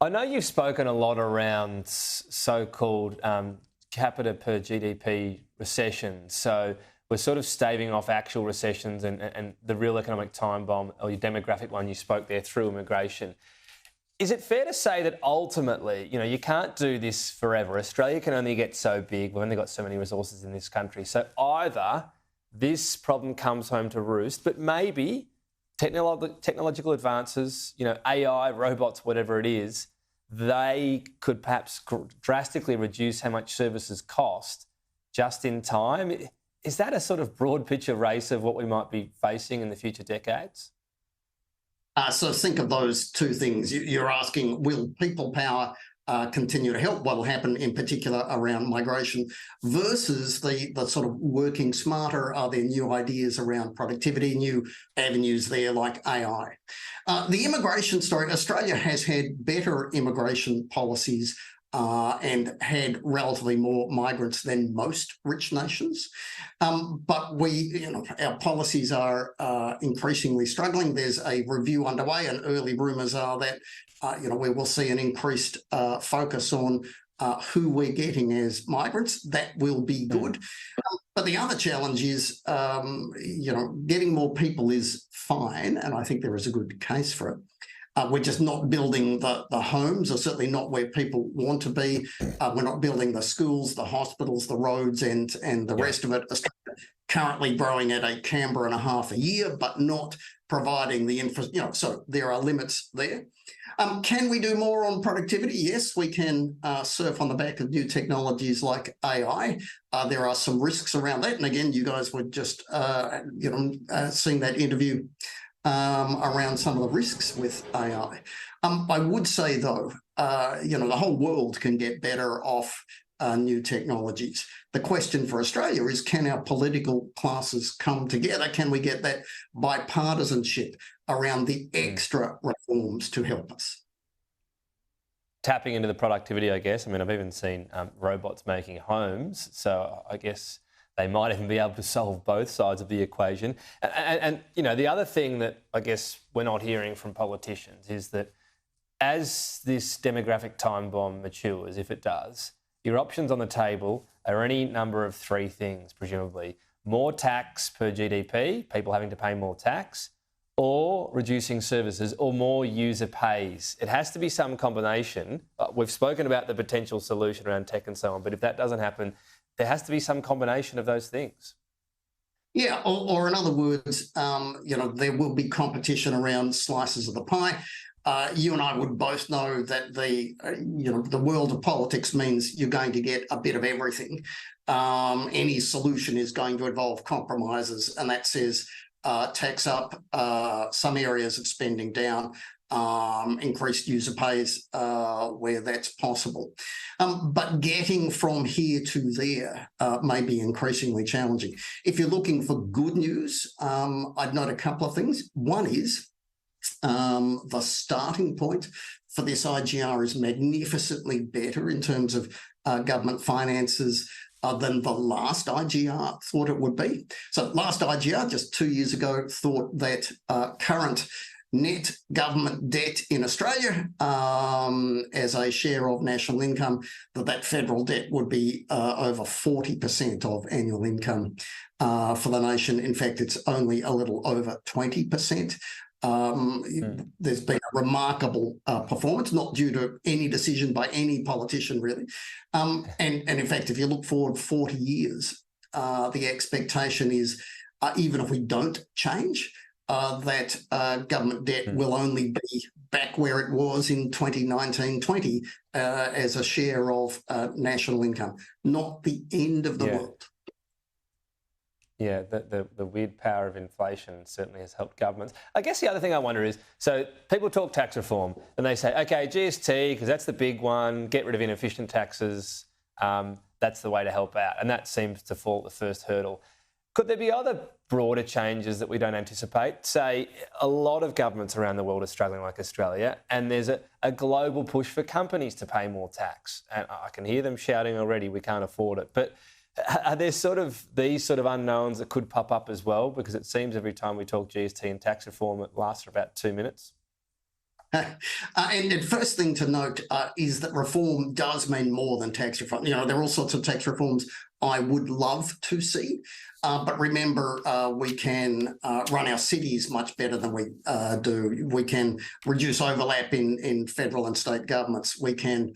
I know you've spoken a lot around so-called capita per GDP recession. So we're sort of staving off actual recessions and the real economic time bomb, or your demographic one you spoke there, through immigration. Is it fair to say that ultimately, you can't do this forever? Australia can only get so big. We've only got so many resources in this country. So either this problem comes home to roost, but maybe technological advances, AI, robots, whatever it is, they could perhaps drastically reduce how much services cost just in time. Is that a sort of broad picture race of what we might be facing in the future decades? So think of those two things. You're asking, will people power continue to help? What will happen in particular around migration versus the sort of working smarter? Are there new ideas around productivity, new avenues there like AI? The immigration story, Australia has had better immigration policies and had relatively more migrants than most rich nations. But our policies are increasingly struggling. There's a review underway, and early rumours are that we will see an increased focus on who we're getting as migrants. That will be good. But the other challenge is, getting more people is fine, and I think there is a good case for it. We're just not building the homes, or certainly not where people want to be. We're not building the schools, the hospitals, the roads, and the rest of it. Australia currently growing at a Canberra and a half a year, but not providing the infrastructure. So there are limits there. Can we do more on productivity? Yes, we can surf on the back of new technologies like AI. There are some risks around that. And again, you guys were just, seeing that interview around some of the risks with AI. I would say, though, the whole world can get better off new technologies. The question for Australia is, can our political classes come together? Can we get that bipartisanship around the extra reforms to help us? Tapping into the productivity, I guess. I mean, I've even seen robots making homes. So I guess they might even be able to solve both sides of the equation. And the other thing that I guess we're not hearing from politicians is that as this demographic time bomb matures, if it does, your options on the table are any number of three things, presumably. More tax per GDP, people having to pay more tax, or reducing services, or more user pays. It has to be some combination. We've spoken about the potential solution around tech and so on, but if that doesn't happen, there has to be some combination of those things. Yeah, or in other words, there will be competition around slices of the pie. You and I would both know that the world of politics means you're going to get a bit of everything. Any solution is going to involve compromises, and that says tax up, some areas of spending down, increased user pays where that's possible. But getting from here to there may be increasingly challenging. If you're looking for good news, I'd note a couple of things. One is the starting point for this IGR is magnificently better in terms of government finances than the last IGR thought it would be. So last IGR, just 2 years ago, thought that current net government debt in Australia as a share of national income, that federal debt would be over 40% of annual income for the nation. In fact, it's only a little over 20%. There's been a remarkable performance, not due to any decision by any politician, really. And in fact, if you look forward 40 years, the expectation is, even if we don't change, that government debt will only be back where it was in 2019-20 as a share of national income, not the end of the world. Yeah, the weird power of inflation certainly has helped governments. I guess the other thing I wonder is, so people talk tax reform and they say, OK, GST, because that's the big one, get rid of inefficient taxes, that's the way to help out. And that seems to fall at the first hurdle. Could there be other broader changes that we don't anticipate? Say, a lot of governments around the world are struggling like Australia, and there's a global push for companies to pay more tax. And I can hear them shouting already, we can't afford it. But are there these sort of unknowns that could pop up as well? Because it seems every time we talk GST and tax reform, it lasts for about 2 minutes. And first thing to note is that reform does mean more than tax reform. You know, there are all sorts of tax reforms I would love to see, but remember, we can run our cities much better than we do. We can reduce overlap in federal and state governments. We can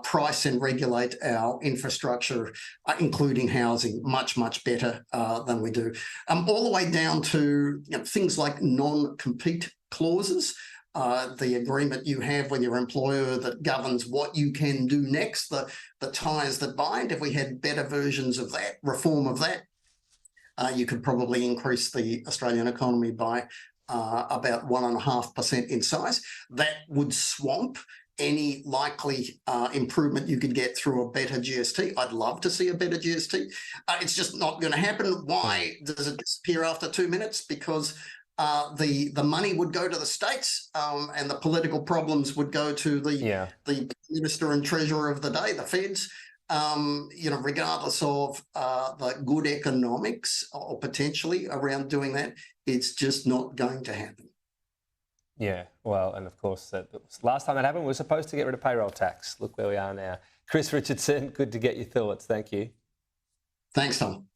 price and regulate our infrastructure, including housing, much better than we do. All the way down to things like non-compete clauses. The agreement you have with your employer that governs what you can do next, the ties that bind. If we had better versions of that, reform of that, you could probably increase the Australian economy by about 1.5% in size. That would swamp any likely improvement you could get through a better GST. I'd love to see a better GST. It's just not going to happen. Why does it disappear after 2 minutes? Because the money would go to the states, and the political problems would go to the minister and treasurer of the day, the feds. Regardless of the good economics or potentially around doing that, it's just not going to happen. Yeah, well, and of course, last time that happened, we were supposed to get rid of payroll tax. Look where we are now. Chris Richardson, good to get your thoughts. Thank you. Thanks, Tom.